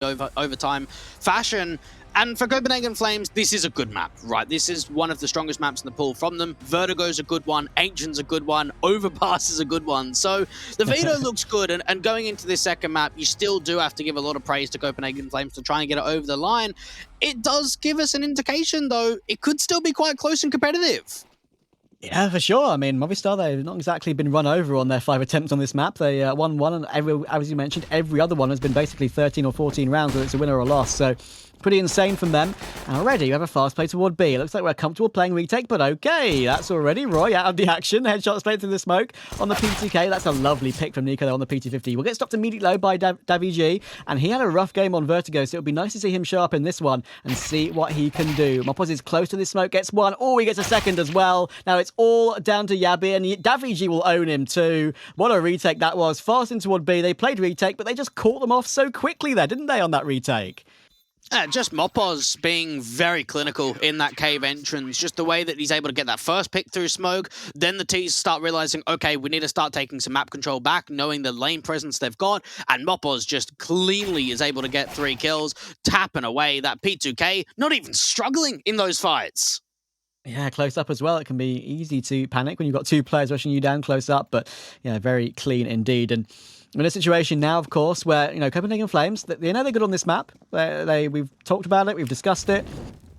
overtime fashion. And for Copenhagen Flames, this is a good map, right? This is one of the strongest maps in the pool from them. Vertigo's a good one, Ancient's a good one, Overpass is a good one. So the Veto looks good, and going into this second map, you still do have to give a lot of praise to Copenhagen Flames to try and get it over the line. It does give us an indication, though, it could still be quite close and competitive. Yeah, for sure. I mean, Movistar, they've not exactly been run over on their 5 attempts on this map. They won one, and as you mentioned, every other one has been basically 13 or 14 rounds, whether it's a winner or a loss. So pretty insane from them. And already we have a fast play toward B. It looks like we're comfortable playing retake, but okay. That's already Roy out of the action. Headshot straight through the smoke on the P2K. That's a lovely pick from Nico there on the P250. We'll get stopped immediately low by Davy G, and he had a rough game on Vertigo, so it would be nice to see him show up in this one and see what he can do. Mopos is close to this smoke, gets one. Oh, he gets a second as well. Now it's all down to Yabi, and Davy G will own him too. What a retake that was. Fast in toward B. They played retake, but they just caught them off so quickly there, didn't they, on that retake? Just Mopos being very clinical in that cave entrance. Just the way that he's able to get that first pick through smoke. Then the T's start realizing, okay, we need to start taking some map control back, knowing the lane presence they've got. And Mopos just cleanly is able to get 3 kills, tapping away that P2K, not even struggling in those fights. Yeah, close up as well. It can be easy to panic when you've got 2 players rushing you down close up, but yeah, very clean indeed. And we're in a situation now, of course, where, Copenhagen Flames, they know they're good on this map. We've talked about it, we've discussed it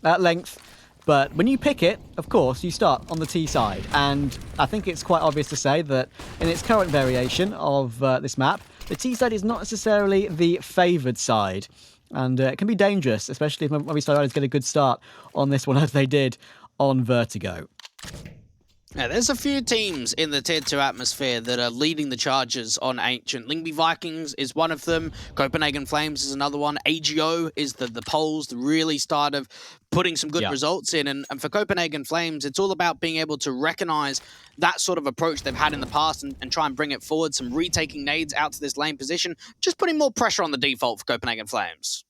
at length. But when you pick it, of course, you start on the T side. And I think it's quite obvious to say that in its current variation of this map, the T side is not necessarily the favoured side. And it can be dangerous, especially if Movistar Riders get a good start on this one, as they did on Vertigo. Yeah, there's a few teams in the Tier 2 atmosphere that are leading the charges on Ancient. Lyngby Vikings is one of them. Copenhagen Flames is another one. AGO is the polls that really started putting some good results in. And for Copenhagen Flames, it's all about being able to recognize that sort of approach they've had in the past and try and bring it forward. Some retaking nades out to this lane position, just putting more pressure on the default for Copenhagen Flames.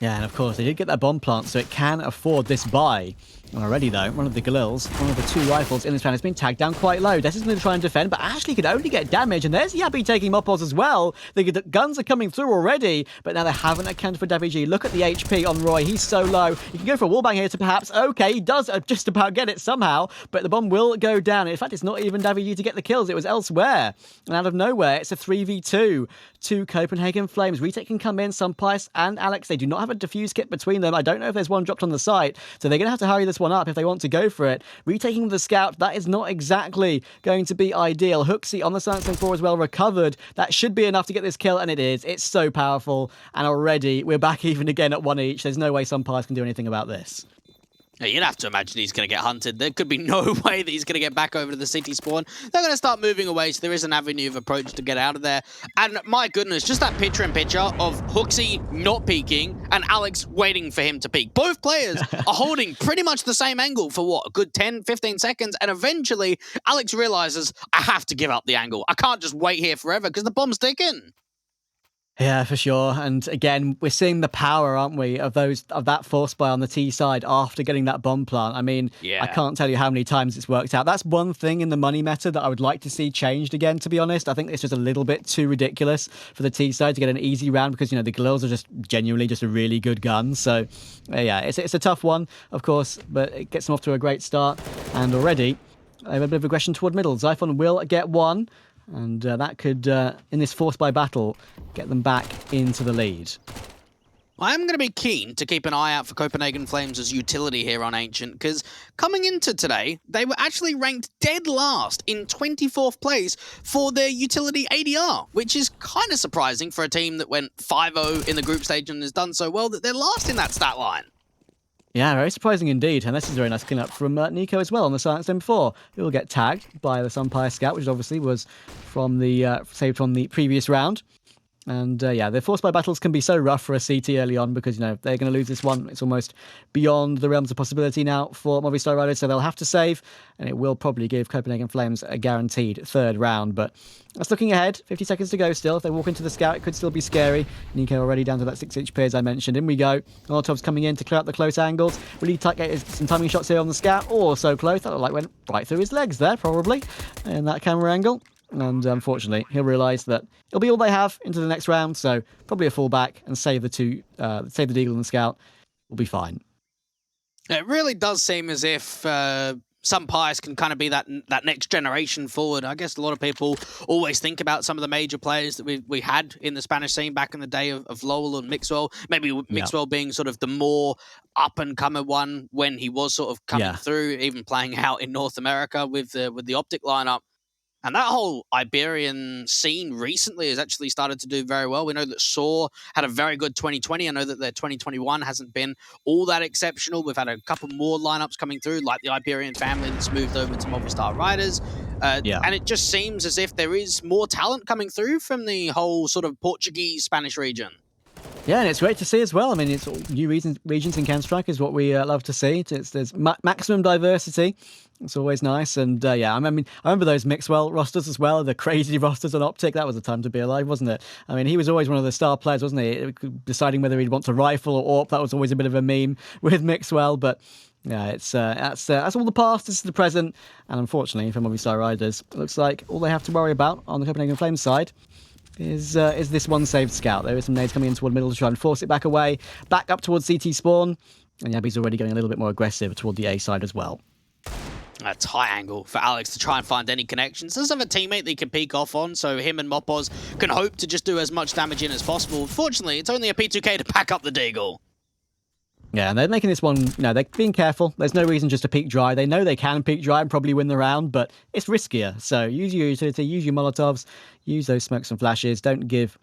Yeah, and of course, they did get that bomb plant, so it can afford this buy. Already, though, one of the Galils, one of the 2 rifles in this round, has been tagged down quite low. This is going to try and defend, but Ashley could only get damage, and there's Yabi taking Mopos as well. The guns are coming through already, but now they haven't accounted for Davy G. Look at the HP on Roy. He's so low. He can go for a wallbang here to perhaps... Okay, he does just about get it somehow, but the bomb will go down. In fact, it's not even Davy G to get the kills. It was elsewhere. And out of nowhere, it's a 3v2 to Copenhagen Flames. Retake can come in. Sunpice and Alex, they do not have a defuse kit between them. I don't know if there's one dropped on the site, so they're going to have to hurry this one up if they want to go for it. Retaking the scout, that is not exactly going to be ideal. Hooksy on the Silence 4 as well, recovered. That should be enough to get this kill, and it is. It's so powerful, and already we're back even again at 1 each. There's no way Sunpice can do anything about this. You'd have to imagine he's going to get hunted. There could be no way that he's going to get back over to the city spawn. They're going to start moving away, so there is an avenue of approach to get out of there. And my goodness, just that picture-in-picture of Hooksy not peeking and Alex waiting for him to peek. Both players are holding pretty much the same angle for, what, a good 10, 15 seconds? And eventually, Alex realizes, I have to give up the angle. I can't just wait here forever because the bomb's ticking. Yeah, for sure. And again, we're seeing the power, aren't we, of that force buy on the T side after getting that bomb plant. I mean, I can't tell you how many times it's worked out. That's one thing in the money meta that I would like to see changed again, to be honest. I think it's just a little bit too ridiculous for the T side to get an easy round because, the Galils are just genuinely just a really good gun. So, yeah, it's a tough one, of course, but it gets them off to a great start. And already, they have a bit of aggression toward middle. Zyphon will get one. And that could, in this force by battle, get them back into the lead. I'm going to be keen to keep an eye out for Copenhagen Flames' utility here on Ancient, because coming into today, they were actually ranked dead last in 24th place for their utility ADR, which is kind of surprising for a team that went 5-0 in the group stage and has done so well that they're last in that stat line. Yeah, very surprising indeed. And this is a very nice clean-up from Nico as well on the Silence M4. He will get tagged by the Sunpire Scout, which obviously was from the saved from the previous round. And yeah, the force by battles can be so rough for a CT early on because, they're going to lose this one. It's almost beyond the realms of possibility now for Movistar Riders, so they'll have to save, and it will probably give Copenhagen Flames a guaranteed 3rd round. But that's looking ahead. 50 seconds to go still. If they walk into the scout, it could still be scary. Nico already down to that 6 HP as I mentioned. In we go. Molotov's coming in to clear out the close angles. Will he get some timing shots here on the scout? Oh, so close. That looked like went right through his legs there, probably, in that camera angle. And unfortunately, he'll realise that it'll be all they have into the next round. So probably a fallback and save the Deagle and the Scout. Will be fine. It really does seem as if some Pies can kind of be that next generation forward. I guess a lot of people always think about some of the major players that we had in the Spanish scene back in the day of Lowell and Mixwell. Maybe Mixwell being sort of the more up-and-coming one when he was sort of coming through, even playing out in North America with the Optic lineup. And that whole Iberian scene recently has actually started to do very well. We know that Saw had a very good 2020. I know that their 2021 hasn't been all that exceptional. We've had a couple more lineups coming through, like the Iberian family that's moved over to Movistar Riders. And it just seems as if there is more talent coming through from the whole sort of Portuguese, Spanish region. Yeah, and it's great to see as well. I mean, it's new regions in Counter-Strike is what we love to see. There's maximum diversity. It's always nice. And I remember those Mixwell rosters as well, the crazy rosters on Optic. That was a time to be alive, wasn't it? I mean, he was always one of the star players, wasn't he? Deciding whether he'd want to rifle or AWP. That was always a bit of a meme with Mixwell. But yeah, that's all the past. This is the present. And unfortunately for Movistar Riders, it looks like all they have to worry about on the Copenhagen Flames side is this one saved Scout. There is some nades coming in toward the middle to try and force it back away, back up towards CT spawn, and Yabby's already going a little bit more aggressive toward the A side as well. A tight angle for Alex to try and find any connections. Doesn't have a teammate that he can peek off on, so him and Mopoz can hope to just do as much damage in as possible. Unfortunately, it's only a P2K to pack up the Deagle. Yeah, and they're making this one, they're being careful. There's no reason just to peek dry. They know they can peek dry and probably win the round, but it's riskier. So use your utility, use your Molotovs, use those smokes and flashes. Don't give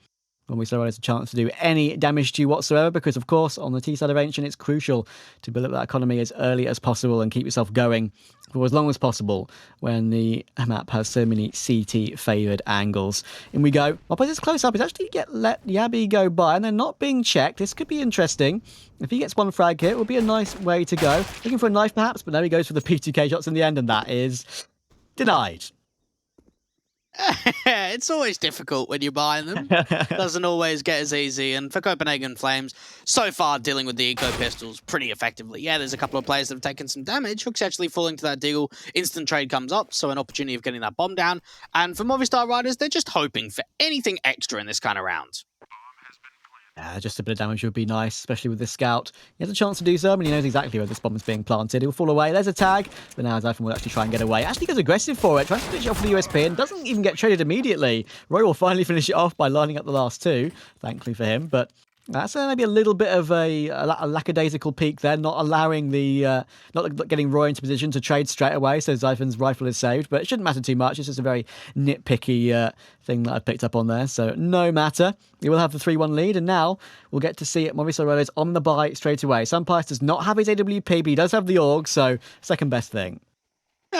Movistar Riders a chance to do any damage to you whatsoever, because, of course, on the T side of Ancient, it's crucial to build up that economy as early as possible and keep yourself going for as long as possible when the map has so many CT-favoured angles. In we go. Mopoz is close up. He's actually let Yabby go by, and they're not being checked. This could be interesting. If he gets one frag hit, it would be a nice way to go. Looking for a knife, perhaps, but there he goes for the P2K shots in the end, and that is denied. It's always difficult when you're buying them. Doesn't always get as easy. And for Copenhagen Flames, so far dealing with the eco pistols pretty effectively. Yeah, there's a couple of players that have taken some damage. Hook's actually falling to that Deagle. Instant trade comes up, so an opportunity of getting that bomb down. And for Movistar Riders, they're just hoping for anything extra in this kind of round. Just a bit of damage would be nice, especially with this Scout. He has a chance to do so, and he knows exactly where this bomb is being planted. He'll fall away. There's a tag, but now Zyphon will actually try and get away. Actually goes aggressive for it, tries to finish it off with the USP, and doesn't even get traded immediately. Roy will finally finish it off by lining up the last two, thankfully for him, but that's maybe a little bit of a lackadaisical peak there, not allowing not getting Roy into position to trade straight away, so Zyphon's rifle is saved, but it shouldn't matter too much. It's just a very nitpicky thing that I've picked up on there, so no matter. We will have the 3-1 lead, and now we'll get to see Movistar Riders on the buy straight away. Sunpice does not have his AWP, but he does have the AUG, so second best thing.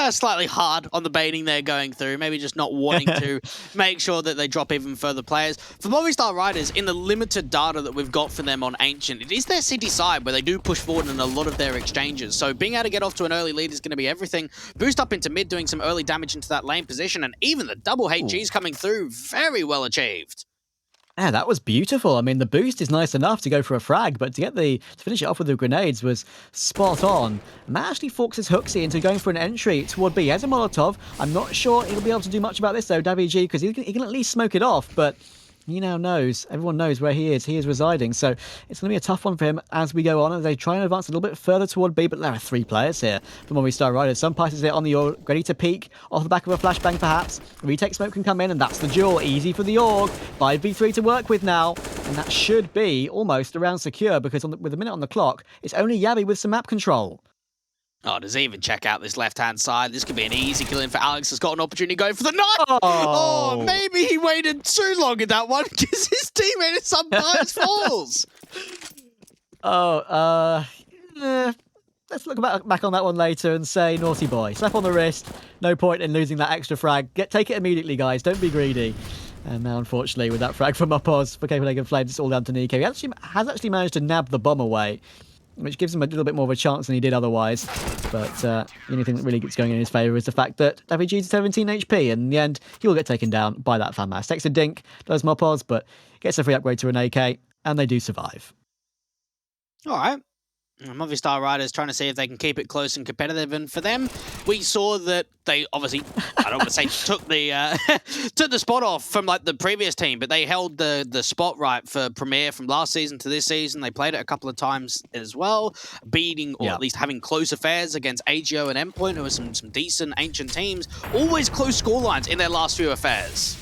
Slightly hard on the baiting they're going through. Maybe just not wanting to make sure that they drop even further players. For Movistar Riders, in the limited data that we've got for them on Ancient, it is their city side where they do push forward in a lot of their exchanges. So being able to get off to an early lead is going to be everything. Boost up into mid, doing some early damage into that lane position, and even the double HGs coming through, very well achieved. Yeah, that was beautiful. I mean, the boost is nice enough to go for a frag, but to finish it off with the grenades was spot on. And that actually forks his Hooksy into going for an entry toward B. He has a Molotov. I'm not sure he'll be able to do much about this, though, Davy G, because he can at least smoke it off, but he now knows, everyone knows where he is residing, so it's going to be a tough one for him as we go on, as they try and advance a little bit further toward B, but there are 3 players here from Movistar Riders. Sunpice is there on the AUG, ready to peek off the back of a flashbang perhaps. Retake smoke can come in, and that's the duel. Easy for the AUG. 5v3 to work with now, and that should be almost around secure, because with a minute on the clock, it's only Yabby with some map control. Oh, does he even check out this left-hand side? This could be an easy kill in for Alex. Has got an opportunity going for the knife. Oh, maybe he waited too long in that one because his teammate in sometimes falls. Let's look back on that one later and say, naughty boy. Slap on the wrist. No point in losing that extra frag. Take it immediately, guys. Don't be greedy. And now, unfortunately, with that frag from Mopoz for Copenhagen Flames, it's all down to Nico. He has actually managed to nab the bomb away, which gives him a little bit more of a chance than he did otherwise. But the only thing that really gets going in his favour is the fact that Davy G's 17 HP, and in the end, he will get taken down by that fan mass. Takes a dink, does Mopoz, but gets a free upgrade to an AK, and they do survive. All right. Movistar Riders trying to see if they can keep it close and competitive, and for them, we saw that they obviously, I don't want to say took the took the spot off from like the previous team, but they held the spot right for Premier from last season to this season. They played it a couple of times as well, beating or at least having close affairs against AGO and Endpoint, who are some decent ancient teams. Always close scorelines in their last few affairs.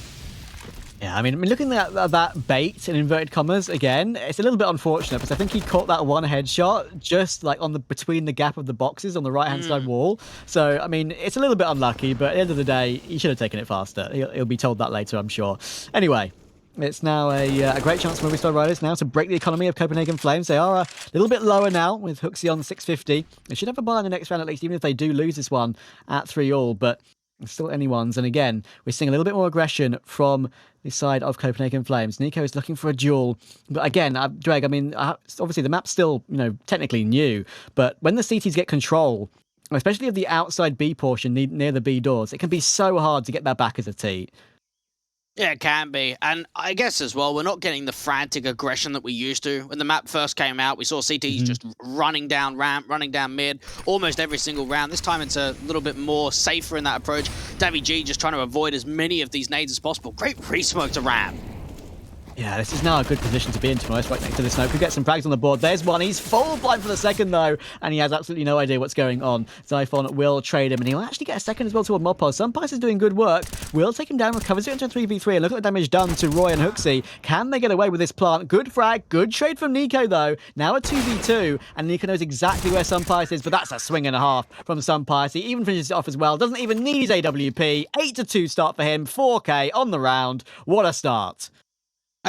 Yeah, I mean, looking at that bait in inverted commas again, it's a little bit unfortunate because I think he caught that one headshot just like on the between the gap of the boxes on the right-hand side wall. So, I mean, it's a little bit unlucky, but at the end of the day, he should have taken it faster. He'll be told that later, I'm sure. Anyway, it's now a great chance for Movistar Riders now to break the economy of Copenhagen Flames. They are a little bit lower now with Hooksy on 650. They should have a buy in the next round at least, even if they do lose this one at 3-all, but it's still anyone's. And again, we're seeing a little bit more aggression from the side of Copenhagen Flames. Nico is looking for a duel. But again, Dreg, I mean, obviously the map's still, technically new, but when the CTs get control, especially of the outside B portion near the B doors, it can be so hard to get that back as a T. Yeah, it can be. And I guess as well, we're not getting the frantic aggression that we used to. When the map first came out, we saw CTs just running down ramp, running down mid, almost every single round. This time it's a little bit more safer in that approach. Davy G just trying to avoid as many of these nades as possible. Great pre-smoke to ramp. Yeah, this is now a good position to be in, to be honest, right next to the smoke. Could get some frags on the board. There's one. He's full blind for the second, though, and he has absolutely no idea what's going on. Zyphon will trade him, and he'll actually get a second as well toward Mopos. Sunpice is doing good work. Will take him down, recovers it into a 3v3, and look at the damage done to Roy and Hooksy. Can they get away with this plant? Good frag, good trade from Nico, though. Now a 2v2, and Nico knows exactly where Sunpice is, but that's a swing and a half from Sunpice. He even finishes it off as well. Doesn't even need his AWP. 8-2 start for him. 4K on the round. What a start.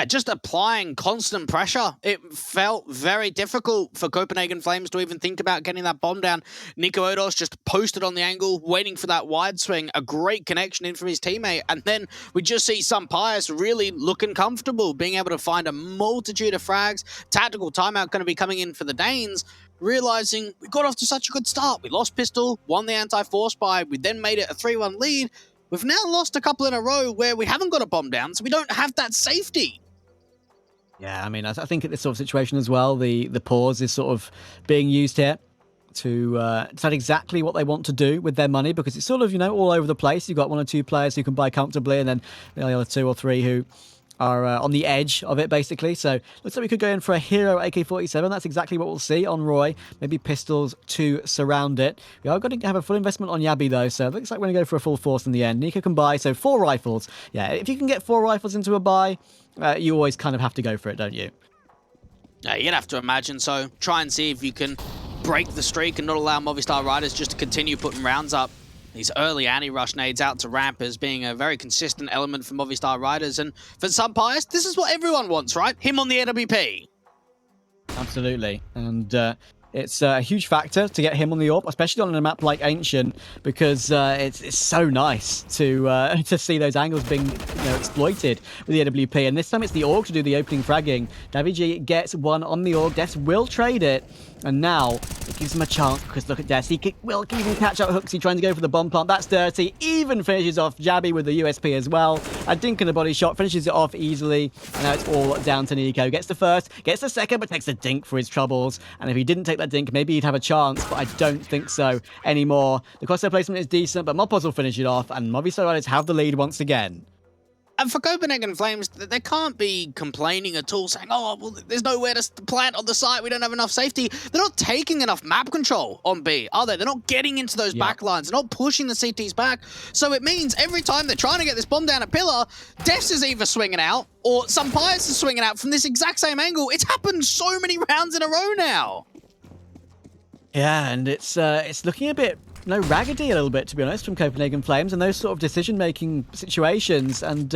Just applying constant pressure. It felt very difficult for Copenhagen Flames to even think about getting that bomb down. Nico Odos just posted on the angle, waiting for that wide swing. A great connection in from his teammate. And then we just see Sunpice really looking comfortable, being able to find a multitude of frags. Tactical timeout going to be coming in for the Danes, realizing we got off to such a good start. We lost pistol, won the anti-force buy. We then made it a 3-1 lead. We've now lost a couple in a row where we haven't got a bomb down, so we don't have that safety. Yeah, I mean, I think at this sort of situation as well, the pause is sort of being used here to decide exactly what they want to do with their money, because it's sort of, all over the place. You've got one or two players who can buy comfortably, and then the other two or three who are on the edge of it, basically. So looks like we could go in for a hero AK-47. That's exactly what we'll see on Roy. Maybe pistols to surround it. We are going to have a full investment on Yabi, though, so it looks like we're going to go for a full force in the end. Nico can buy, so 4 rifles. Yeah, if you can get 4 rifles into a buy, you always kind of have to go for it, don't you? Yeah, you'd have to imagine so. Try and see if you can break the streak and not allow Movistar Riders just to continue putting rounds up. These early anti-rush nades out to ramp as being a very consistent element for Movistar Riders. And for Sunpice, this is what everyone wants, right? Him on the AWP. Absolutely. And it's a huge factor to get him on the AWP, especially on a map like Ancient, because it's so nice to see those angles being exploited with the AWP. And this time it's the AUG to do the opening fragging. Davy G gets one on the AUG. Des will trade it. And now it gives him a chance, because look at Des. He will even catch out Hooksy trying to go for the bomb plant. That's dirty. Even finishes off Jabby with the USP as well. A dink and a body shot. Finishes it off easily. And now it's all down to Nico. Gets the first, gets the second, but takes a dink for his troubles. And if he didn't take that dink, maybe he'd have a chance, but I don't think so anymore. The crosshair placement is decent, but Mopos will finish it off, and Movistar Riders have the lead once again. And for Copenhagen Flames, they can't be complaining at all, saying, oh, well, there's nowhere to plant on the site, we don't have enough safety. They're not taking enough map control on B, are they? They're not getting into those back lines. They're not pushing the CTs back. So it means every time they're trying to get this bomb down at Pillar, Des is either swinging out, or Sunpice is swinging out from this exact same angle. It's happened so many rounds in a row now. Yeah, and it's looking a bit raggedy a little bit, to be honest, from Copenhagen Flames and those sort of decision-making situations. And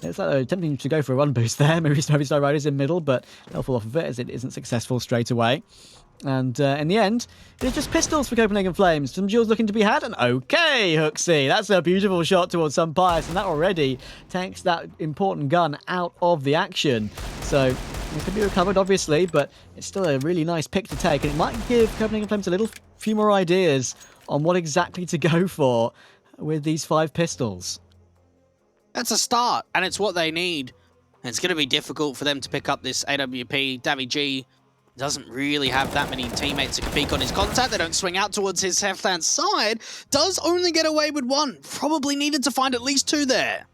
it's like they're attempting to go for a run boost there. Maybe Movistar Riders in middle, but they'll fall off of it as it isn't successful straight away. And in the end, it's just pistols for Copenhagen Flames. Some duels looking to be had, and okay, Hooksy. That's a beautiful shot towards Sunpice, and that already takes that important gun out of the action. So it can be recovered, obviously, but it's still a really nice pick to take, and it might give Copenhagen Flames a few more ideas on what exactly to go for with these 5 pistols. That's a start, and it's what they need. And it's going to be difficult for them to pick up this AWP. Davy G Doesn't really have that many teammates that can peek on his contact. They don't swing out towards his left-hand side. Does only get away with one. Probably needed to find at least two there.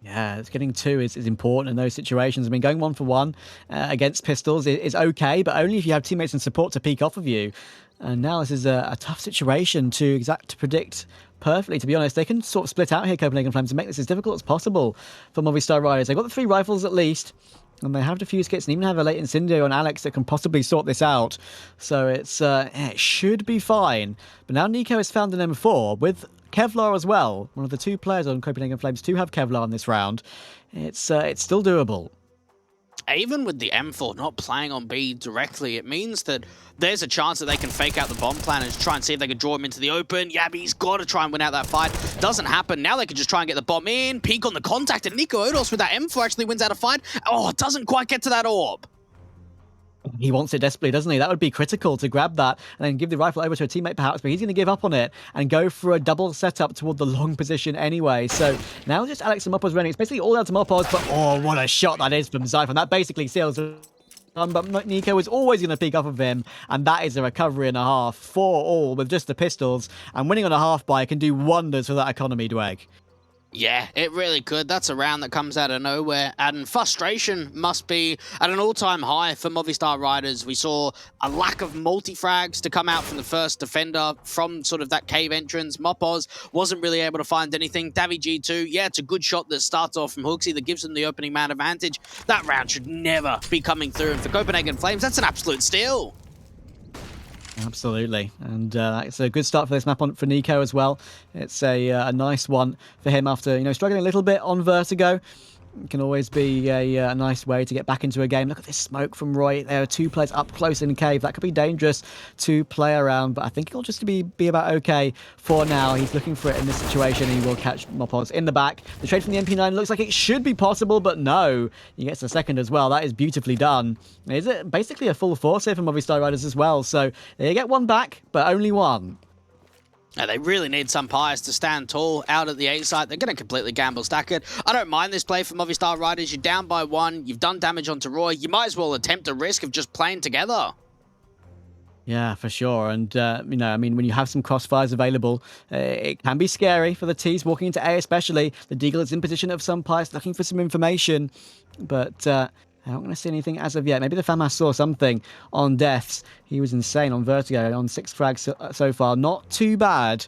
Yeah, it's getting two is important in those situations. I mean, going 1-for-1 against pistols is okay, but only if you have teammates and support to peek off of you. And now this is a tough situation to predict perfectly. To be honest, they can sort of split out here, Copenhagen Flames, and make this as difficult as possible for Movistar Riders. They've got the 3 rifles at least, and they have defuse kits and even have a late incendio on Alex that can possibly sort this out. So it should be fine. But now Nico has found an M4 with Kevlar as well. One of the 2 players on Copenhagen Flames to have Kevlar in this round. It's still doable. Even with the M4 not playing on B directly, it means that there's a chance that they can fake out the bomb plan and try and see if they can draw him into the open. Yabby's got to try and win out that fight. Doesn't happen. Now they can just try and get the bomb in, peek on the contact, and Nico Odos with that M4 actually wins out a fight. Oh, it doesn't quite get to that orb. He wants it desperately, doesn't he? That would be critical to grab that and then give the rifle over to a teammate perhaps, but he's going to give up on it and go for a double setup toward the long position anyway. So now just Alex and Mopos running. It's basically all down to Mopos, but oh, what a shot that is from Zyphon. That basically seals it. But Nico is always going to peek off of him, and that is a recovery and a half for all with just the pistols. And winning on a half buy can do wonders for that economy, Dweg. Yeah, it really could. That's a round that comes out of nowhere, and frustration must be at an all-time high for Movistar Riders. We saw a lack of multi-frags to come out from the first defender from sort of that cave entrance. Mopos wasn't really able to find anything. Davy G2, yeah, it's a good shot that starts off from Hooksy that gives them the opening man advantage. That round should never be coming through, and for Copenhagen Flames, that's an absolute steal. Absolutely, and it's a good start for this map for Nico as well. It's a nice one for him after struggling a little bit on Vertigo. It can always be a nice way to get back into a game. Look at this smoke from Roy. There are 2 players up close in the cave. That could be dangerous to play around, but I think it'll just be about okay for now. He's looking for it in this situation. He will catch Mopos in the back. The trade from the MP9 looks like it should be possible, but no. He gets a second as well. That is beautifully done. Is it basically a full force here for Movistar Riders as well? So they get one back, but only one. Now, they really need some Pies to stand tall out at the A site. They're going to completely gamble stack it. I don't mind this play for Movistar Riders. You're down by 1. You've done damage onto Roy. You might as well attempt a risk of just playing together. Yeah, for sure. And, I mean, when you have some crossfires available, it can be scary for the T's walking into A especially. The Deagle is in position of some Pies looking for some information. But I'm not going to see anything as of yet. Maybe the FAMAS saw something on deaths. He was insane on Vertigo, on 6 frags so far. Not too bad.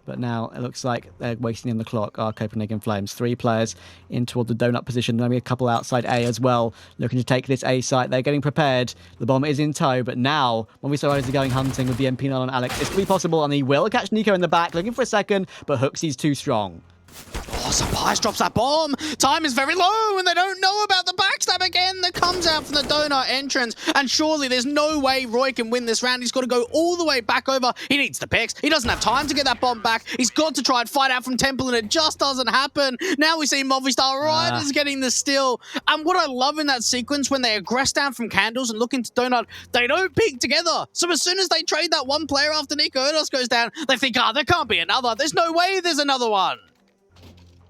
But now it looks like they're wasting on the clock, our Copenhagen Flames. 3 players in toward the donut position. Maybe a couple outside A as well, looking to take this A site. They're getting prepared. The bomb is in tow, but now Movistar Riders are going hunting with the MP9 on Alex. It's going to be possible, and he will catch Nico in the back, looking for a second, but Hooksy's too strong. Oh, Surprise drops that bomb. Time is very low, and they don't know about the backstab again that comes out from the donut entrance. And surely there's no way Roy can win this round. He's got to go all the way back over. He needs the picks. He doesn't have time to get that bomb back. He's got to try and fight out from Temple, and it just doesn't happen. Now we see Movistar Riders getting the steal. And what I love in that sequence, when they aggress down from Candles and look into donut, they don't peek together. So as soon as they trade that one player after Nico Erdos goes down, they think, there can't be another. There's no way there's another one.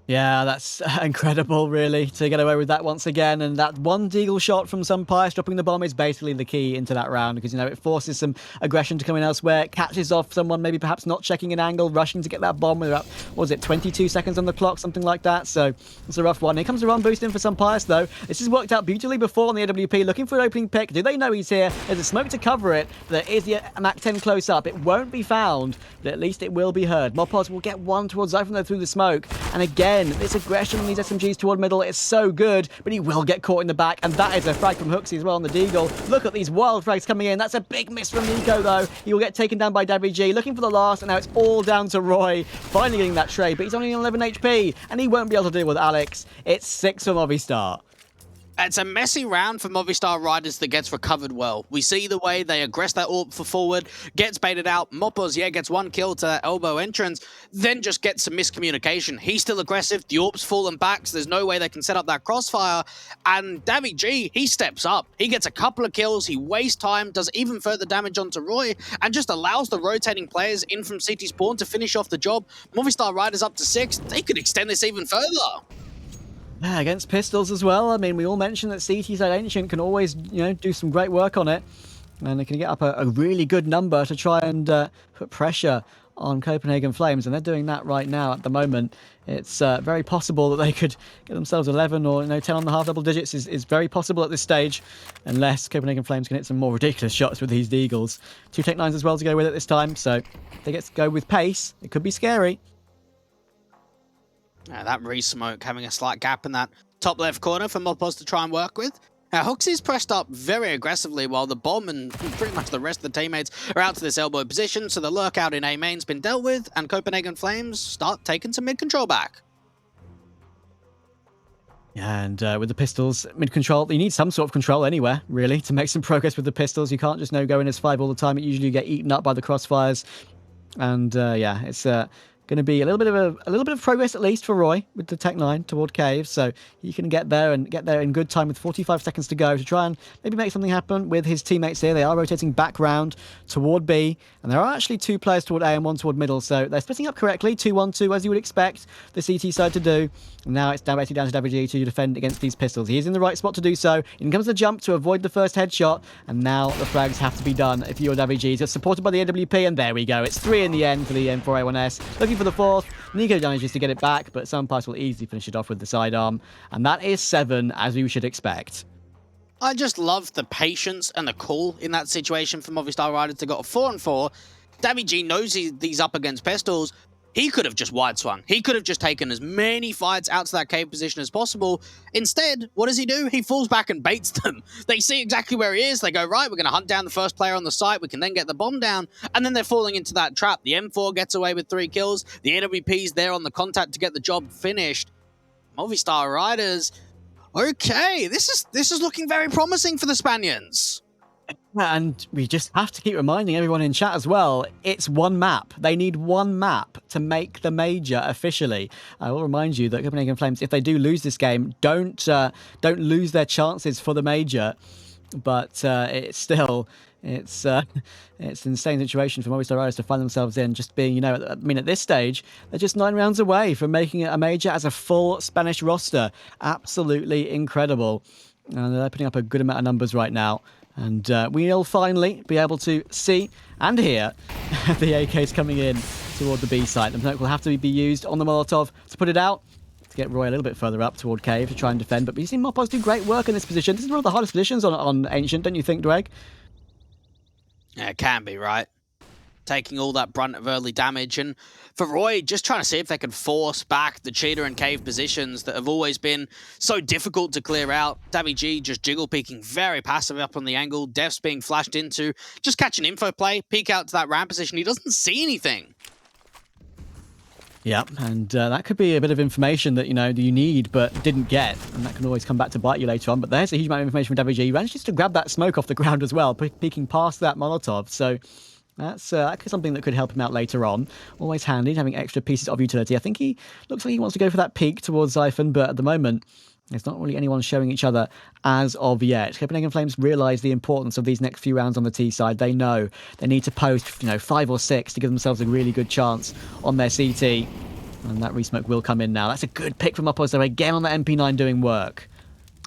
Yeah, that's incredible, really, to get away with that once again. And that one Deagle shot from some Pies dropping the bomb is basically the key into that round because, it forces some aggression to come in elsewhere. It catches off someone maybe perhaps not checking an angle, rushing to get that bomb with about, 22 seconds on the clock, something like that. So it's a rough one. Here comes the run boost in for some Pies, though. This has worked out beautifully before on the AWP, looking for an opening pick. Do they know he's here? There's a smoke to cover it. There is the Mach 10 close up. It won't be found, but at least it will be heard. Mopos will get one towards Zyphon though through the smoke. And again, this aggression on these SMGs toward middle is so good, but he will get caught in the back, and that is a frag from Hooksy as well on the Deagle. Look at these wild frags coming in. That's a big miss from Nico, though. He will get taken down by Davy G, looking for the last, and now it's all down to Roy, finally getting that trade, but he's only on 11 HP, and he won't be able to deal with Alex. It's 6 for Movistar. It's a messy round for Movistar Riders that gets recovered well. We see the way they aggress that AWP for forward, gets baited out. Mopos, gets one kill to that elbow entrance, then just gets some miscommunication. He's still aggressive, the AWP's fallen back, so there's no way they can set up that crossfire. And Davy G, he steps up. He gets a couple of kills, he wastes time, does even further damage onto Roy, and just allows the rotating players in from CT spawn to finish off the job. Movistar Riders up to 6. They could extend this even further. Yeah, against pistols as well. I mean, we all mentioned that CT side Ancient can always, do some great work on it. And they can get up a really good number to try and put pressure on Copenhagen Flames. And they're doing that right now at the moment. It's very possible that they could get themselves 11 or 10 on the half double digits is very possible at this stage. Unless Copenhagen Flames can hit some more ridiculous shots with these Deagles. 2 Tech 9s as well to go with it this time. So if they get to go with pace, it could be scary. That re-smoke having a slight gap in that top left corner for Mopos to try and work with. Now, Hooksy's pressed up very aggressively while the bomb and pretty much the rest of the teammates are out to this elbow position, so the lurk out in A main's been dealt with, and Copenhagen Flames start taking some mid-control back. And with the pistols, mid-control, you need some sort of control anywhere, really, to make some progress with the pistols. You can't just go in as 5 all the time. It usually get eaten up by the crossfires. And yeah, it's going to be a little bit of progress at least for Roy with the Tech 9 toward Cave, so he can get there in good time with 45 seconds to go to try and maybe make something happen with his teammates here. They are rotating back round toward B, and there are actually 2 players toward A and 1 toward middle, so they're splitting up correctly, 2-1-2 as you would expect the CT side to do. And now it's basically down to WG to defend against these pistols. He is in the right spot to do so. In comes the jump to avoid the first headshot, and now the frags have to be done if you're WG. Just supported by the AWP, and there we go. It's 3 in the end for the M4A1S. Looking for the 4th. Nico manages to get it back, but Sunpass will easily finish it off with the sidearm. And that is 7, as we should expect. I just love the patience and the cool in that situation for Movistar Riders to got a 4-4. WG knows he's up against pistols. He could have just wide swung. He could have just taken as many fights out to that cave position as possible. Instead, what does he do? He falls back and baits them. They see exactly where he is. They go, right, we're going to hunt down the first player on the site. We can then get the bomb down. And then they're falling into that trap. The M4 gets away with 3 kills. The AWP's there on the contact to get the job finished. Movistar Riders, okay, this is looking very promising for the Spaniards. And we just have to keep reminding everyone in chat as well, it's 1 map. They need 1 map to make the major officially. I will remind you that Copenhagen Flames, if they do lose this game, don't lose their chances for the major. But it's an insane situation for Movistar Riders to find themselves in, just being, at this stage, they're just 9 rounds away from making it a major as a full Spanish roster. Absolutely incredible. And they're putting up a good amount of numbers right now. And we'll finally be able to see and hear the AKs coming in toward the B site. The smoke will have to be used on the Molotov to put it out, to get Roy a little bit further up toward Cave to try and defend. But we've seen Mopos do great work in this position. This is one of the hardest positions on Ancient, don't you think, Dweg? Yeah, it can be, right? Taking all that brunt of early damage, and for Roy, just trying to see if they can force back the cheater and cave positions that have always been so difficult to clear out. WG just jiggle peeking very passive up on the angle. Def's being flashed into, just catch an info play, peek out to that ramp position. He doesn't see anything. Yeah, and that could be a bit of information that, you need but didn't get, and that can always come back to bite you later on. But there's a huge amount of information from WG. He manages to grab that smoke off the ground as well, peeking past that Molotov. So that's something that could help him out later on. Always handy, having extra pieces of utility. I think he looks like he wants to go for that peek towards Xiphon, but at the moment, there's not really anyone showing each other as of yet. Copenhagen Flames realise the importance of these next few rounds on the T side. They know they need to post, 5 or 6 to give themselves a really good chance on their CT. And that resmoke will come in now. That's a good pick from Uppos there again on the MP9 doing work.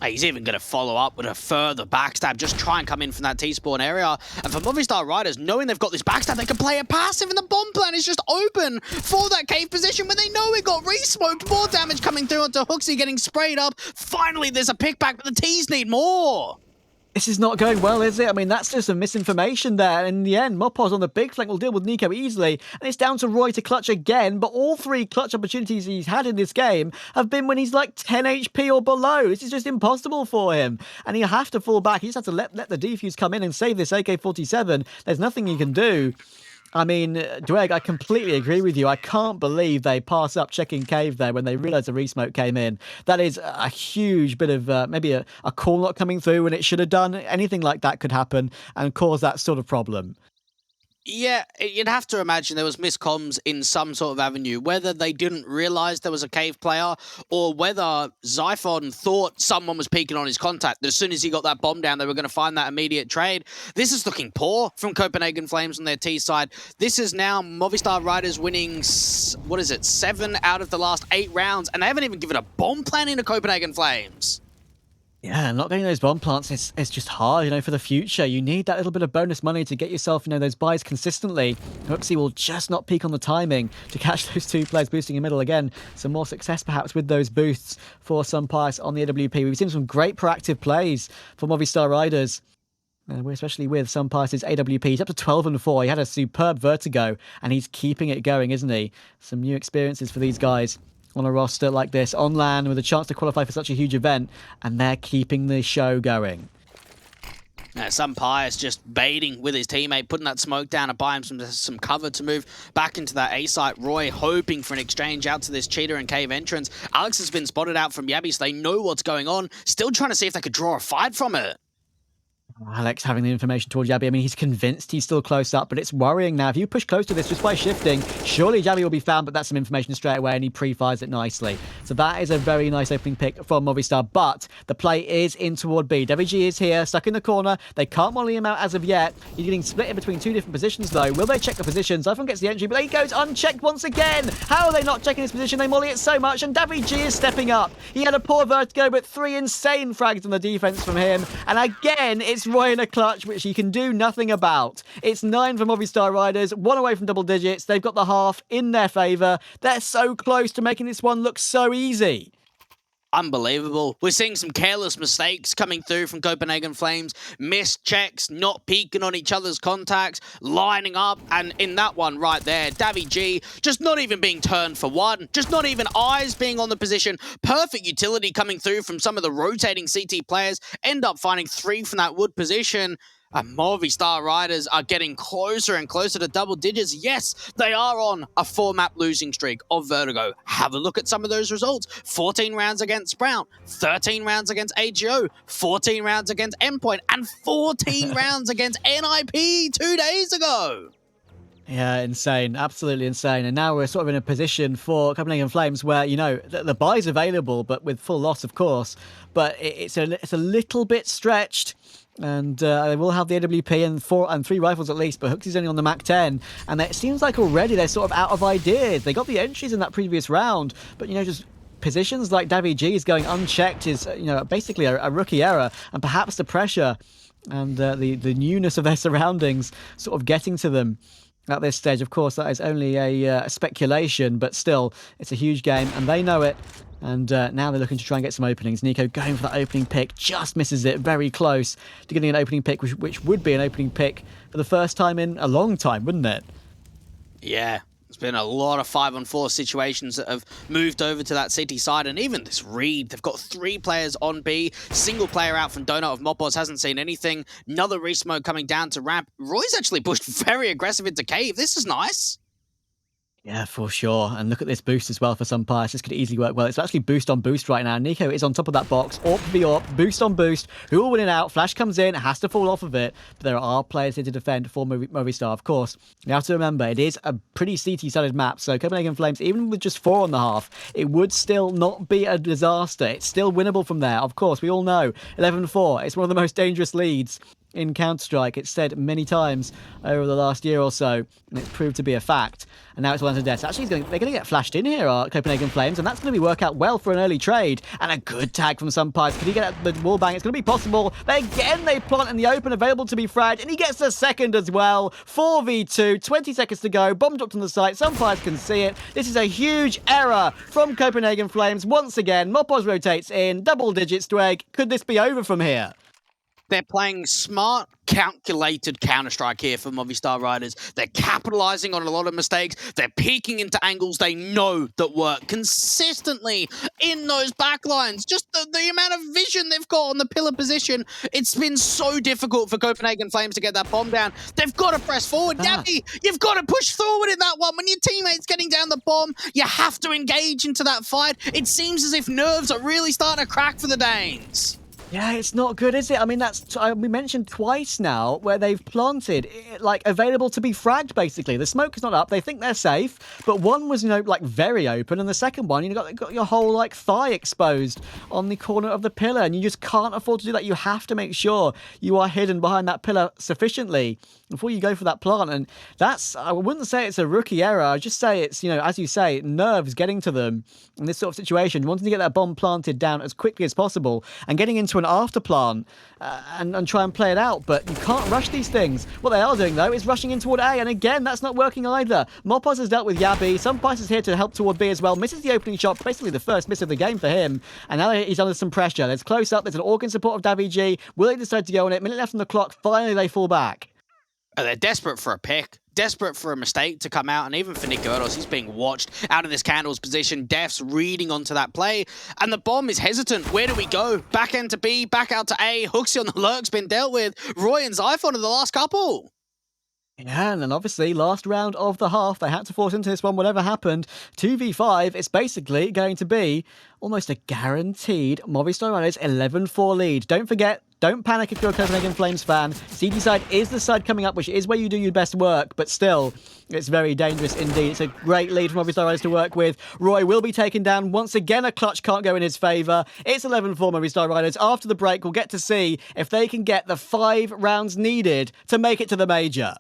He's even going to follow up with a further backstab, just try and come in from that T-spawn area. And for Movistar Riders, knowing they've got this backstab, they can play it passive, and the bomb plan is just open for that cave position when they know it got re-smoked. More damage coming through onto Hooksy, getting sprayed up. Finally, there's a pickback, but the T's need more. This is not going well, is it? I mean, that's just some misinformation there. In the end, Mopos on the big flank will deal with Nico easily. And it's down to Roy to clutch again. But all 3 clutch opportunities he's had in this game have been when he's like 10 HP or below. This is just impossible for him. And he'll have to fall back. He just has to let the defuse come in and save this AK-47. There's nothing he can do. I mean, Dweg, I completely agree with you. I can't believe they pass up checking cave there when they realised the resmoke came in. That is a huge bit of maybe a call not coming through when it should have done. Anything like that could happen and cause that sort of problem. Yeah, you'd have to imagine there was miscomms in some sort of avenue, whether they didn't realize there was a cave player or whether Zyphon thought someone was peeking on his contact. As soon as he got that bomb down, they were going to find that immediate trade. This is looking poor from Copenhagen Flames on their T side. This is now Movistar Riders winning, 7 out of the last 8 rounds, and they haven't even given a bomb plan into Copenhagen Flames. Yeah, not getting those bomb plants is just hard, for the future. You need that little bit of bonus money to get yourself, those buys consistently. Hooksy will just not peak on the timing to catch those 2 players boosting in middle again. Some more success perhaps with those boosts for Sunpice on the AWP. We've seen some great proactive plays for Movistar Riders. Especially with Sunpice's AWP. He's up to 12-4. He had a superb vertigo, and he's keeping it going, isn't he? Some new experiences for these guys on a roster like this, on LAN, with a chance to qualify for such a huge event, and they're keeping the show going. Sunpice just baiting with his teammate, putting that smoke down to buy him some cover to move back into that A site. Roy hoping for an exchange out to this cheater and cave entrance. Alex has been spotted out from Yabby, so they know what's going on. Still trying to see if they could draw a fight from it. Alex having the information towards Yabby. I mean, he's convinced he's still close up, but it's worrying now. If you push close to this just by shifting, surely Yabby will be found, but that's some information straight away, and he pre-fires it nicely. So that is a very nice opening pick from Movistar, but the play is in toward B. WG is here, stuck in the corner. They can't molly him out as of yet. He's getting split in between 2 different positions, though. Will they check the positions? Zyphon gets the entry, but he goes unchecked once again. How are they not checking his position? They molly it so much, and WG is stepping up. He had a poor vertigo, but 3 insane frags on the defense from him. And again, it's Roy in a clutch, which he can do nothing about. It's 9 for Movistar Riders, 1 away from double digits. They've got the half in their favour. They're so close to making this one look so easy. Unbelievable. We're seeing some careless mistakes coming through from Copenhagen Flames. Missed checks, not peeking on each other's contacts, lining up, and in that one right there, Davy G just not even being turned for one, just not even eyes being on the position. Perfect utility coming through from some of the rotating CT players. End up finding 3 from that wood position. Movistar Riders are getting closer and closer to double digits. Yes, they are on a 4-map losing streak of Vertigo. Have a look at some of those results. 14 rounds against Sprout, 13 rounds against AGO, 14 rounds against Endpoint, and 14 rounds against NIP 2 days ago. Yeah, insane. Absolutely insane. And now we're sort of in a position for Copenhagen Flames where, the buy's available, but with full loss, of course. But it's a little bit stretched. And they will have the AWP and 3 rifles at least, but Hooksy's only on the Mac 10. And it seems like already they're sort of out of ideas. They got the entries in that previous round, but, just positions like Davy G is going unchecked is, basically a rookie error. And perhaps the pressure and the newness of their surroundings sort of getting to them at this stage. Of course, that is only a speculation, but still, it's a huge game, and they know it. And now they're looking to try and get some openings. Nico going for that opening pick, just misses it, very close to getting an opening pick, which would be an opening pick for the first time in a long time, wouldn't it? Yeah, there's been a lot of 5-on-4 situations that have moved over to that city side, and even this read, they've got 3 players on B, single player out from Donut of Mopos, hasn't seen anything, another resmoke coming down to ramp. Roy's actually pushed very aggressive into cave. This is nice. Yeah, for sure. And look at this boost as well for Sunpice. This could easily work well. It's actually boost on boost right now. Nico is on top of that box. AWP v AWP, boost on boost. Who will win it out? Flash comes in, has to fall off of it. But there are players here to defend for Movistar, of course. You have to remember, it is a pretty CT-sided map. So Copenhagen Flames, even with just 4 on the half, it would still not be a disaster. It's still winnable from there. Of course, we all know 11-4. It's one of the most dangerous leads in Counter-Strike. It's said many times over the last year or so, and it's proved to be a fact. And now it's one to death. Actually, they're going to get flashed in here, Copenhagen Flames, and that's going to be work out well for an early trade. And a good tag from Sunpice. Could he get the wall bang? It's going to be possible. Again, they plant in the open, available to be fragged, and he gets the second as well. 4v2, 20 seconds to go. Bomb dropped on the site. Sunpice can see it. This is a huge error from Copenhagen Flames. Once again, Mopos rotates in. Double digits to egg. Could this be over from here? They're playing smart, calculated Counter-Strike here for Movistar Riders. They're capitalizing on a lot of mistakes. They're peeking into angles they know that work consistently in those backlines. Just the amount of vision they've got on the pillar position. It's been so difficult for Copenhagen Flames to get that bomb down. They've got to press forward. Gabby, you've got to push forward in that one. When your teammate's getting down the bomb, you have to engage into that fight. It seems as if nerves are really starting to crack for the Danes. Yeah, it's not good, is it? I mean, we mentioned twice now where they've planted, like, available to be fragged, basically. The smoke is not up. They think they're safe, but one was, like, very open, and the second one, got your whole, like, thigh exposed on the corner of the pillar, and you just can't afford to do that. You have to make sure you are hidden behind that pillar sufficiently before you go for that plant, and I wouldn't say it's a rookie error. I'd just say it's, as you say, nerves getting to them in this sort of situation, wanting to get that bomb planted down as quickly as possible, and getting into an after plant and try and play it out, but you can't rush these things. What they are doing, though, is rushing in toward A, and again, that's not working either. Mopos has dealt with Yabi. Sunpice is here to help toward B as well. Misses the opening shot, basically the first miss of the game for him, and now he's under some pressure. There's close up, there's an organ support of Davi G. Will they decide to go on it? Minute left on the clock, finally they fall back. They're desperate for a pick, desperate for a mistake to come out, and even for Nick Gerdos, he's being watched out of this Candles position. Def's reading onto that play, and the bomb is hesitant. Where do we go? Back end to B, back out to A. Hooksy on the lurk's been dealt with. Roy and Zyphon are the last couple. Yeah, and then obviously, last round of the half, they had to force into this one, whatever happened. 2v5, it's basically going to be almost a guaranteed Movistar Riders 11-4 lead. Don't forget, don't panic if you're a Copenhagen Flames fan. CD side is the side coming up, which is where you do your best work, but still, it's very dangerous indeed. It's a great lead for Movistar Riders to work with. Roy will be taken down. Once again, a clutch can't go in his favour. It's 11-4 Movistar Riders. After the break, we'll get to see if they can get the 5 rounds needed to make it to the major.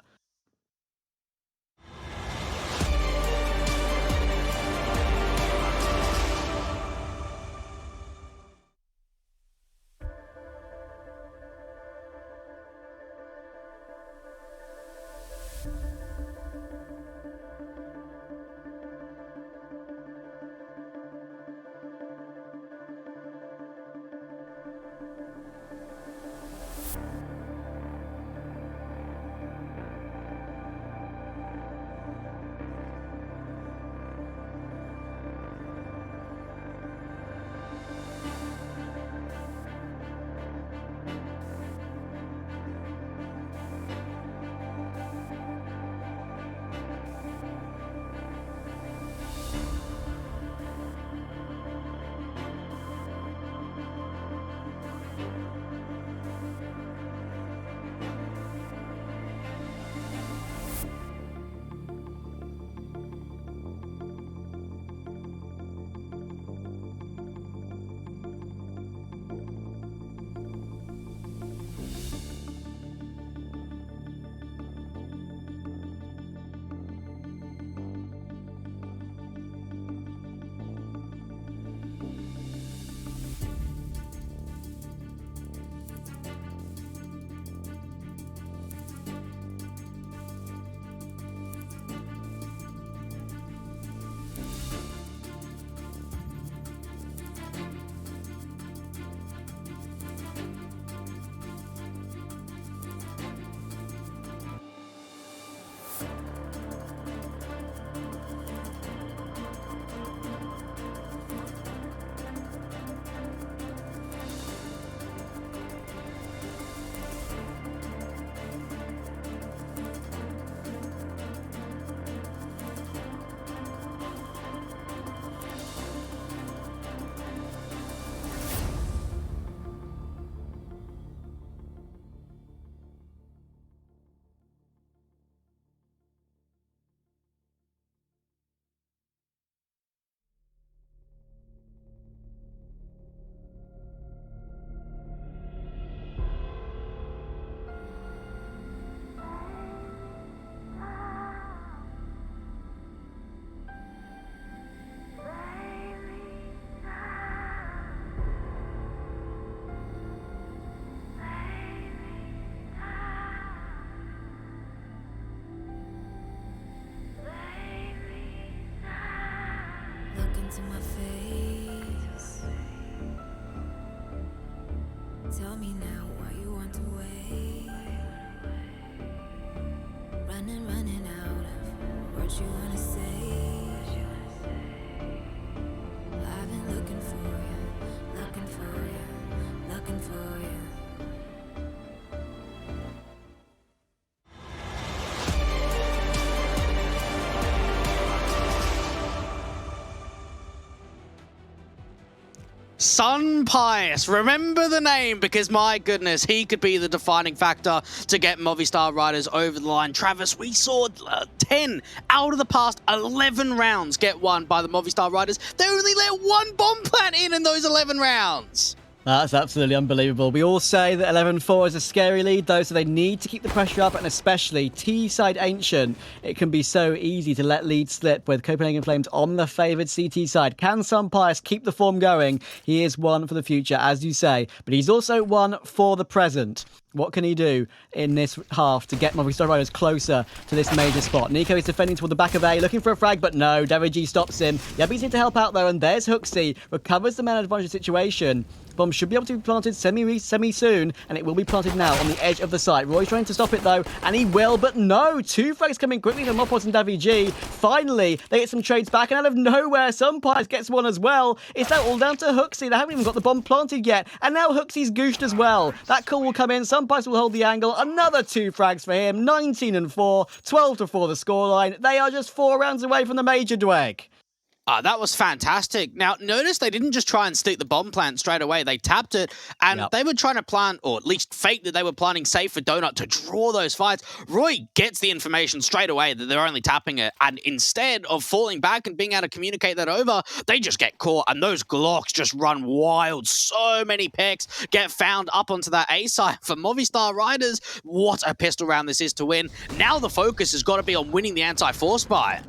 To my face, tell me now why you want to wait. Running out of words you wanna say. I've been looking for you, looking for you, looking for you. Sun Pius. Remember the name, because my goodness, he could be the defining factor to get Movistar Riders over the line. Travis, we saw 10 out of the past 11 rounds get won by the Movistar Riders. They only let one bomb plant in those 11 rounds. That's absolutely unbelievable. We all say that 11-4 is a scary lead, though, so they need to keep the pressure up, and especially T-side Ancient. It can be so easy to let leads slip with Copenhagen Flames on the favoured CT side. Can Sun Pius keep the form going? He is one for the future, as you say, but he's also one for the present. What can he do in this half to get Movistar Riders closer to this major spot? Nico is defending toward the back of A, looking for a frag, but no, Davy stops him. Yabby's here to help out, though, and there's Hooksy, recovers the man advantage situation. Bomb should be able to be planted semi soon, and it will be planted now on the edge of the site. Roy's trying to stop it, though, and he will, but no! 2 frags coming quickly from Mopos and Davy G. Finally, they get some trades back, and out of nowhere, Sun Pius gets one as well. It's now all down to Hooksy. They haven't even got the bomb planted yet, and now Hooksy's gooshed as well. That call will come in. Sun Pius will hold the angle. Another 2 frags for him. 19-4, 12-4 the scoreline. They are just 4 rounds away from the major, Dweg. That was fantastic. Now, notice they didn't just try and stick the bomb plant straight away. They tapped it, and they were trying to plant, or at least fake that they were planting safe for Donut to draw those fights. Roy gets the information straight away that they're only tapping it, and instead of falling back and being able to communicate that over, they just get caught, and those Glocks just run wild. So many picks get found up onto that A side for Movistar Riders. What a pistol round this is to win. Now the focus has got to be on winning the anti-force buy.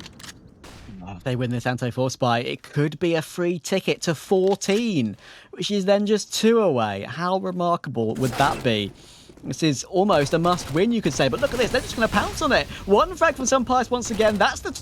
If they win this anti-force buy, it could be a free ticket to 14, which is then just 2 away. How remarkable would that be? This is almost a must-win, you could say, but look at this. They're just going to pounce on it. 1 frag from Sun Pius once again. That's the...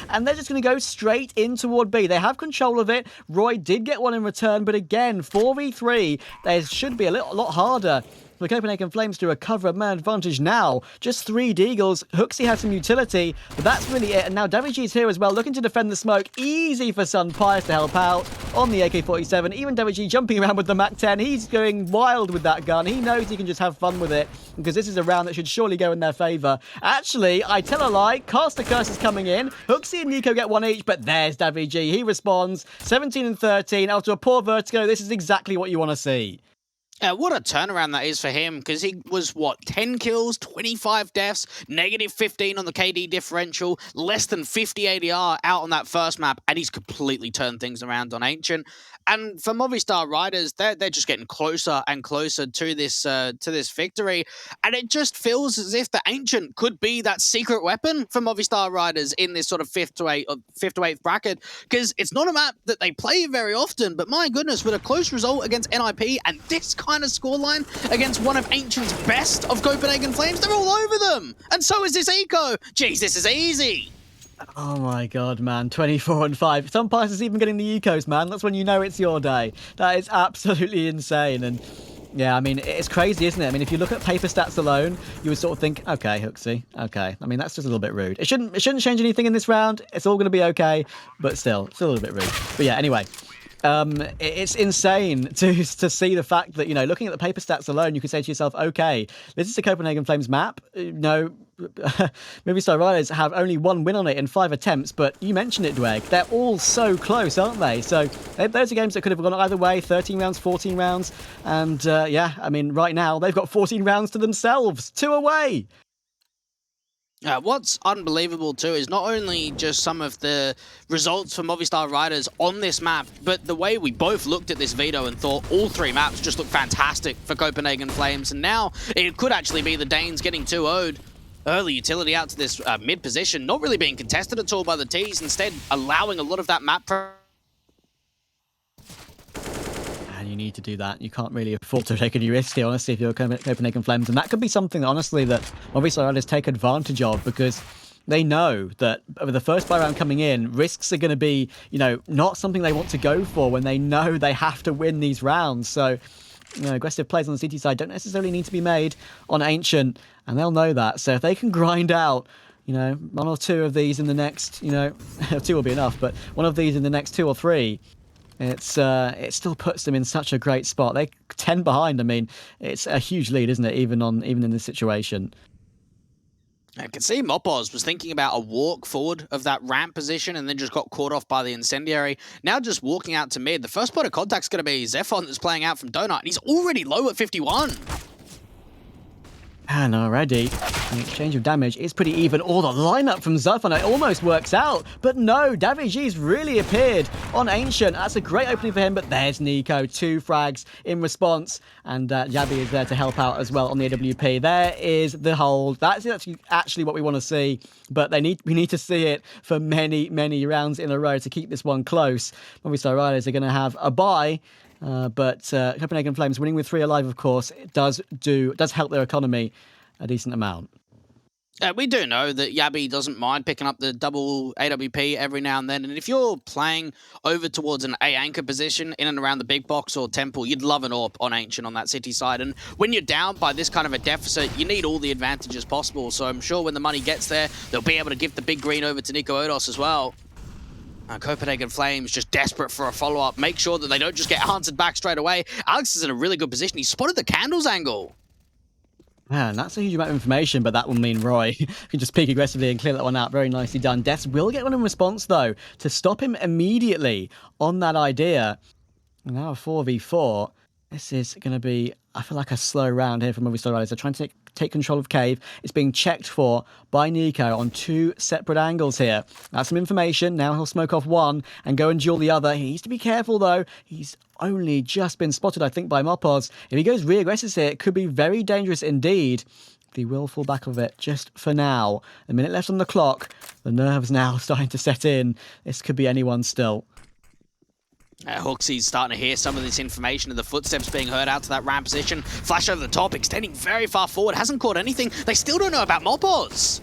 and they're just going to go straight in toward B. They have control of it. Roy did get one in return, but again, 4v3. There should be a lot harder for Copenhagen Flames to recover a man advantage now. Just 3 Deagles. Hooksy has some utility, but that's really it. And now Davy G is here as well, looking to defend the smoke. Easy for Sun Pius to help out on the AK-47. Even Davy G jumping around with the MAC-10. He's going wild with that gun. He knows he can just have fun with it, because this is a round that should surely go in their favour. Actually, I tell a lie. Caster Curse is coming in. Hooksy and Nico get 1 each, but there's Davy G. He responds. 17-13 after a poor vertigo. This is exactly what you want to see. What a turnaround that is for him, because he was, 10 kills, 25 deaths, -15 on the KD differential, less than 50 ADR out on that first map, and he's completely turned things around on Ancient. And for Movistar Riders, they're just getting closer and closer to this victory, and it just feels as if the Ancient could be that secret weapon for Movistar Riders in this sort of 5th to 8th bracket, because it's not a map that they play very often, but my goodness, with a close result against NIP and this kind of scoreline against one of Ancient's best of Copenhagen Flames, they're all over them, and so is this Eco. Jeez, this is easy. Oh my god, man. 24-5. Sun Pius is even getting the ecos, man. That's when you know it's your day. That is absolutely insane. And yeah, I mean, it's crazy, isn't it? I mean, if you look at paper stats alone, you would sort of think, okay, Hooksy, okay. I mean, that's just a little bit rude. It shouldn't change anything in this round. It's all going to be okay, but still, it's a little bit rude. But yeah, anyway. It's insane to see the fact that, looking at the paper stats alone, you could say to yourself, okay, this is a Copenhagen Flames map. Movistar Riders have only 1 win on it in 5 attempts, but you mentioned it, Dweg. They're all so close, aren't they? So those are games that could have gone either way, 13 rounds, 14 rounds. And yeah, I mean, right now, they've got 14 rounds to themselves. 2 away. What's unbelievable too is not only just some of the results for Movistar Riders on this map, but the way we both looked at this veto and thought all 3 maps just look fantastic for Copenhagen Flames. And now it could actually be the Danes getting 2-0'd. Early utility out to this mid position, not really being contested at all by the Ts, instead allowing a lot of that map. You need to do that. You can't really afford to take any risks here, honestly, if you're Copenhagen Flames. And that could be something, honestly, that Movistar Riders take advantage of, because they know that over the first buy round coming in, risks are going to be, not something they want to go for when they know they have to win these rounds. So, aggressive plays on the CT side don't necessarily need to be made on Ancient, and they'll know that. So if they can grind out, 1 or 2 of these in the next, 2 will be enough, but 1 of these in the next 2 or 3, it still puts them in such a great spot. They're 10 behind. I mean, it's a huge lead, isn't it? Even in this situation. I can see Mopos was thinking about a walk forward of that ramp position and then just got caught off by the incendiary. Now just walking out to mid. The first point of contact's going to be Zephon that's playing out from Donut, and he's already low at 51. And already, the exchange of damage is pretty even. All the lineup from Zephon, it almost works out. But no, Daviji's really appeared on Ancient. That's a great opening for him, but there's Nico. 2 frags in response. And Jabby is there to help out as well on the AWP. There is the hold. That's actually what we want to see. But we need to see it for many, many rounds in a row to keep this one close. Movistar Riders are going to have a bye. But Copenhagen Flames winning with 3 alive, of course, it does help their economy a decent amount. We do know that Yabby doesn't mind picking up the double AWP every now and then, and if you're playing over towards an A anchor position in and around the big box or temple, you'd love an AWP on Ancient on that city side, and when you're down by this kind of a deficit, you need all the advantages possible, so I'm sure when the money gets there, they'll be able to give the big green over to Nico Odos as well. Copenhagen Flames just desperate for a follow-up. Make sure that they don't just get answered back straight away. Alex is in a really good position. He spotted the candles angle. Man, that's a huge amount of information, but that will mean Roy can just peek aggressively and clear that one out. Very nicely done. Deaths will get one in response, though, to stop him immediately on that idea. Now a 4v4. This is going to be, I feel like, a slow round here from Movistar Riders. They're trying to take control of Cave. It's being checked for by Nico on 2 separate angles here. That's some information. Now he'll smoke off one and go and duel the other. He needs to be careful, though. He's only just been spotted, I think, by Mopos. If he goes re-aggressive here, it could be very dangerous indeed. But he will fall back of it just for now. A minute left on the clock. The nerves now starting to set in. This could be anyone still. Hooksy's starting to hear some of this information and the footsteps being heard out to that ramp position. Flash over the top, extending very far forward. Hasn't caught anything. They still don't know about Mopos.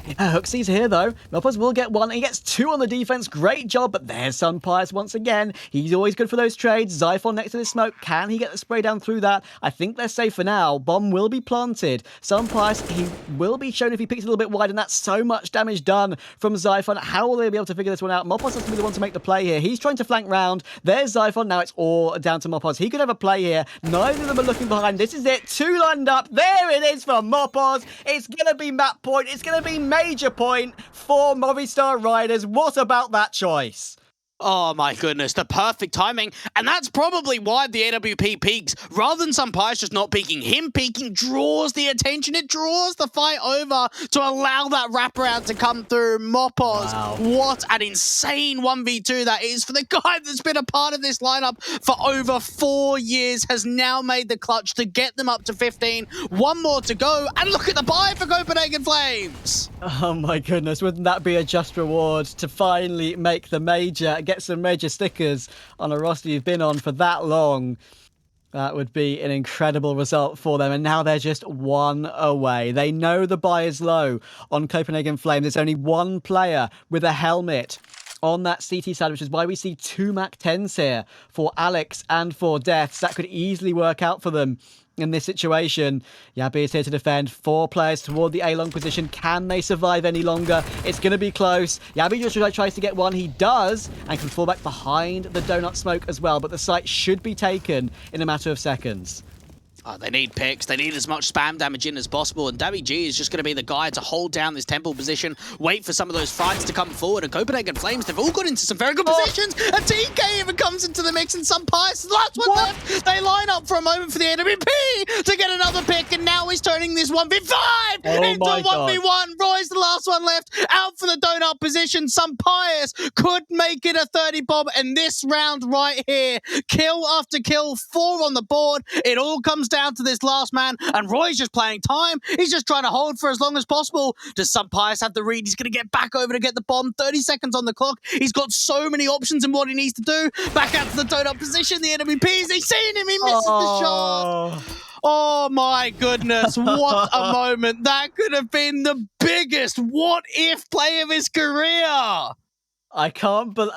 Yeah, Hooksy's here, though. Mopos will get one. He gets 2 on the defense. Great job, but there's Sunpius once again. He's always good for those trades. Zyphon next to the smoke. Can he get the spray down through that? I think they're safe for now. Bomb will be planted. Sunpius, he will be shown if he picks a little bit wide, and that's so much damage done from Zyphon. How will they be able to figure this one out? Mopos has to be the one to make the play here. He's trying to flank round. There's Zyphon. Now it's all down to Mopos. He could have a play here. Neither of them are looking behind. This is it. 2 lined up. There it is for Mopos. It's going to be map point. It's going to be major point for Movistar Riders. What about that choice? Oh my goodness, the perfect timing. And that's probably why the AWP peaks. Rather than Sunpius just not peaking, him peaking draws the attention. It draws the fight over to allow that wraparound to come through. Mopos, wow. What an insane 1v2 that is for the guy that's been a part of this lineup for over 4 years, has now made the clutch to get them up to 15. 1 more to go, and look at the buy for Copenhagen Flames. Oh my goodness, wouldn't that be a just reward to finally make the major, get some major stickers on a roster you've been on for that long? That would be an incredible result for them. And now they're just 1 away. They know the buy is low on Copenhagen Flames. There's only 1 player with a helmet on that CT side, which is why we see 2 Mac 10s here for Alex and for Deaths. That could easily work out for them in this situation. Yabby is here to defend. 4 players toward the A-long position. Can they survive any longer? It's going to be close. Yabby just tries to get one. He does, and can fall back behind the donut smoke as well, but the site should be taken in a matter of seconds. Oh, they need picks. They need as much spam damage in as possible. And Dabby G is just going to be the guy to hold down this temple position, wait for some of those fights to come forward. And Copenhagen Flames, they've all got into some very good positions. A TK even comes into the mix, and Sunpius, the last one left. They line up for a moment for the AWP to get another pick, and now he's turning this 1v5 into a 1v1. Roy's the last one left, out for the donut position. Sunpius could make it a 30 bomb, and this round right here, kill after kill, 4 on the board. It all comes down to this last man, and Roy's just playing time. He's just trying to hold for as long as possible. Does Sunpius have the read? He's going to get back over to get the bomb. 30 seconds on the clock. He's got so many options in what he needs to do. Back out to the donut position. The enemy P's. He's seen him. He misses the shot. Oh my goodness, what a moment. That could have been the biggest what-if play of his career. I can't, but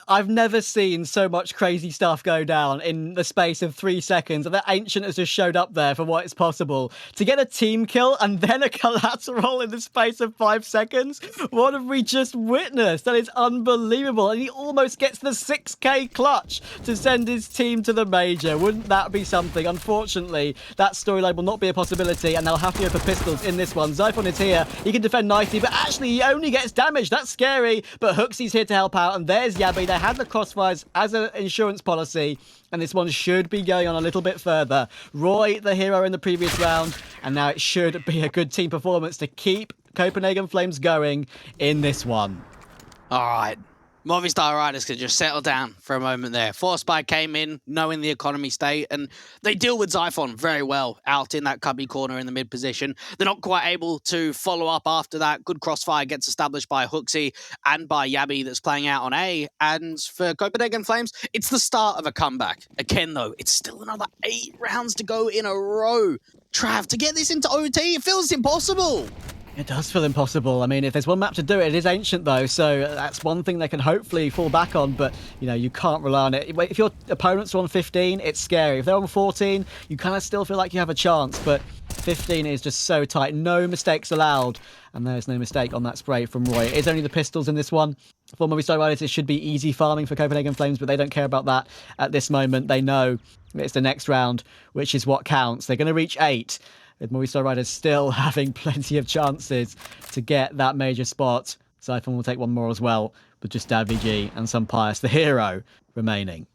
I've never seen so much crazy stuff go down in the space of 3 seconds. And that Ancient has just showed up there for what is possible. To get a team kill and then a collateral in the space of 5 seconds? What have we just witnessed? That is unbelievable. And he almost gets the 6k clutch to send his team to the major. Wouldn't that be something? Unfortunately, that storyline will not be a possibility, and they'll have to go for pistols in this one. Zyphon is here. He can defend nicely, but actually he only gets damage. That's scary, but Hooksy's here to help out, and there's Yabby. They had the crossfires as an insurance policy, and this one should be going on a little bit further. Roy, the hero in the previous round, and now it should be a good team performance to keep Copenhagen Flames going in this one. All right. Movistar Riders could just settle down for a moment there. Forspy came in, knowing the economy state, and they deal with Zyphon very well out in that cubby corner in the mid position. They're not quite able to follow up after that. Good crossfire gets established by Hooksy and by Yabby that's playing out on A. And for Copenhagen Flames, it's the start of a comeback. Again, though, it's still another 8 rounds to go in a row. Trav, to get this into OT, it feels impossible. It does feel impossible. I mean, if there's one map to do it, it is Ancient, though, so that's one thing they can hopefully fall back on, but, you know, you can't rely on it. If your opponents are on 15, it's scary. If they're on 14, you kind of still feel like you have a chance, but 15 is just so tight. No mistakes allowed, and there's no mistake on that spray from Roy. It is only the pistols in this one. For Movistar Riders, it should be easy farming for Copenhagen Flames, but they don't care about that at this moment. They know it's the next round, which is what counts. They're going to reach 8. With Movistar Riders still having plenty of chances to get that major spot. Zyphon will take one more as well, with just DavVG and some Pius, the hero, remaining.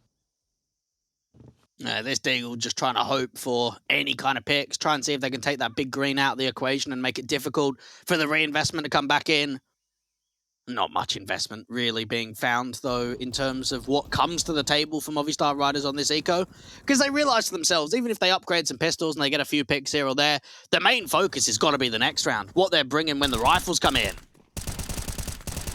This Deagle just trying to hope for any kind of picks, try and see if they can take that big green out of the equation and make it difficult for the reinvestment to come back in. Not much investment really being found, though, in terms of what comes to the table for Movistar Riders on this eco. Because they realise to themselves, even if they upgrade some pistols and they get a few picks here or there, the main focus has got to be the next round. What they're bringing when the rifles come in.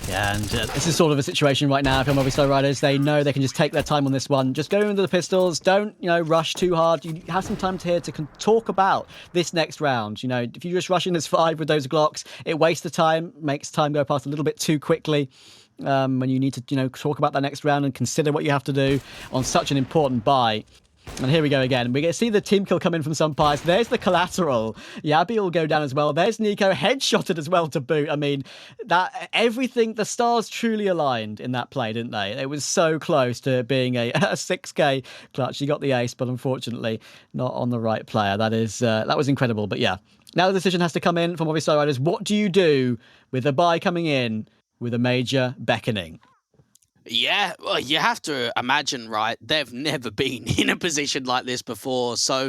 Yeah, and this is sort of a situation right now for Movistar Riders. They know they can just take their time on this one. Just go into the pistols. Don't, rush too hard. You have some time to talk about this next round. If you just rush in as 5 with those Glocks, it wastes the time, makes time go past a little bit too quickly. When you need to, talk about that next round and consider what you have to do on such an important buy. And here we go again. We get to see the team kill come in from some Pies. There's the collateral. Yabby will go down as well. There's Nico headshotted as well to boot. I mean, the stars truly aligned in that play, didn't they? It was so close to being a 6k clutch. He got the ace, but unfortunately not on the right player. That was incredible. But yeah, now the decision has to come in from Movistar Riders. What do you do with a buy coming in with a major beckoning? Yeah, well, you have to imagine, right? They've never been in a position like this before. So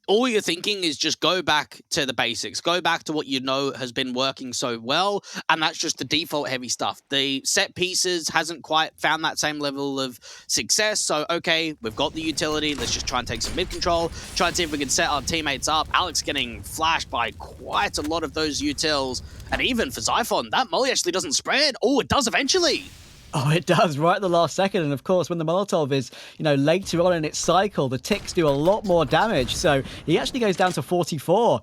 all you're thinking is just go back to the basics. Go back to what you know has been working so well. And that's just the default heavy stuff. The set pieces hasn't quite found that same level of success. So, okay, we've got the utility. Let's just try and take some mid control. Try and see if we can set our teammates up. Alex getting flashed by quite a lot of those utils. And even for Zyphon, that molly actually doesn't spread. Oh, it does eventually. Oh, it does, right at the last second. And of course, when the Molotov is, later on in its cycle, the ticks do a lot more damage. So he actually goes down to 44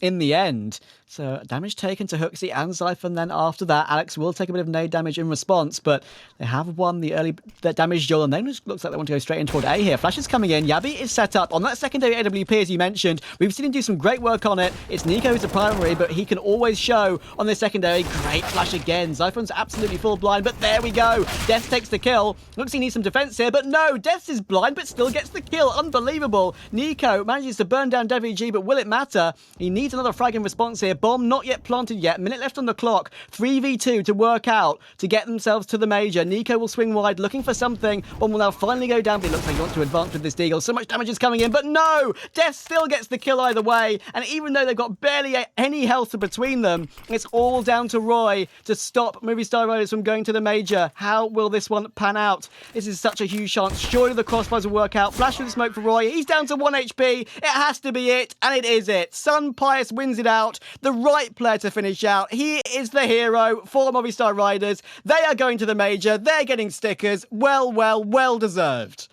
in the end. So damage taken to Hooksy and Zyphon. Then after that, Alex will take a bit of nade damage in response, but they have won the early damage duel, and then it looks like they want to go straight in toward A here. Flash is coming in. Yabby is set up on that secondary AWP, as you mentioned. We've seen him do some great work on it. It's Nico who's the primary, but he can always show on this secondary. Great flash again. Zyphon's absolutely full blind, but there we go. Death takes the kill. Looks he needs some defense here, but no, Death is blind, but still gets the kill. Unbelievable. Nico manages to burn down DavVG, but will it matter? He needs another frag in response here. Bomb not yet planted yet. Minute left on the clock. 3v2 to work out to get themselves to the major. Nico will swing wide, looking for something. Bomb will now finally go down, but it looks like he wants to advance with this deagle. So much damage is coming in, but no! Death still gets the kill either way, and even though they've got barely any health between them, it's all down to Roy to stop Movistar Riders from going to the major. How will this one pan out? This is such a huge chance. Surely the crossfires will work out. Flash with the smoke for Roy. He's down to 1 HP. It has to be it, and it is it. Sun Pius wins it out. The right player to finish out. He is the hero for Movistar Riders. They are going to the major. They're getting stickers. Well deserved.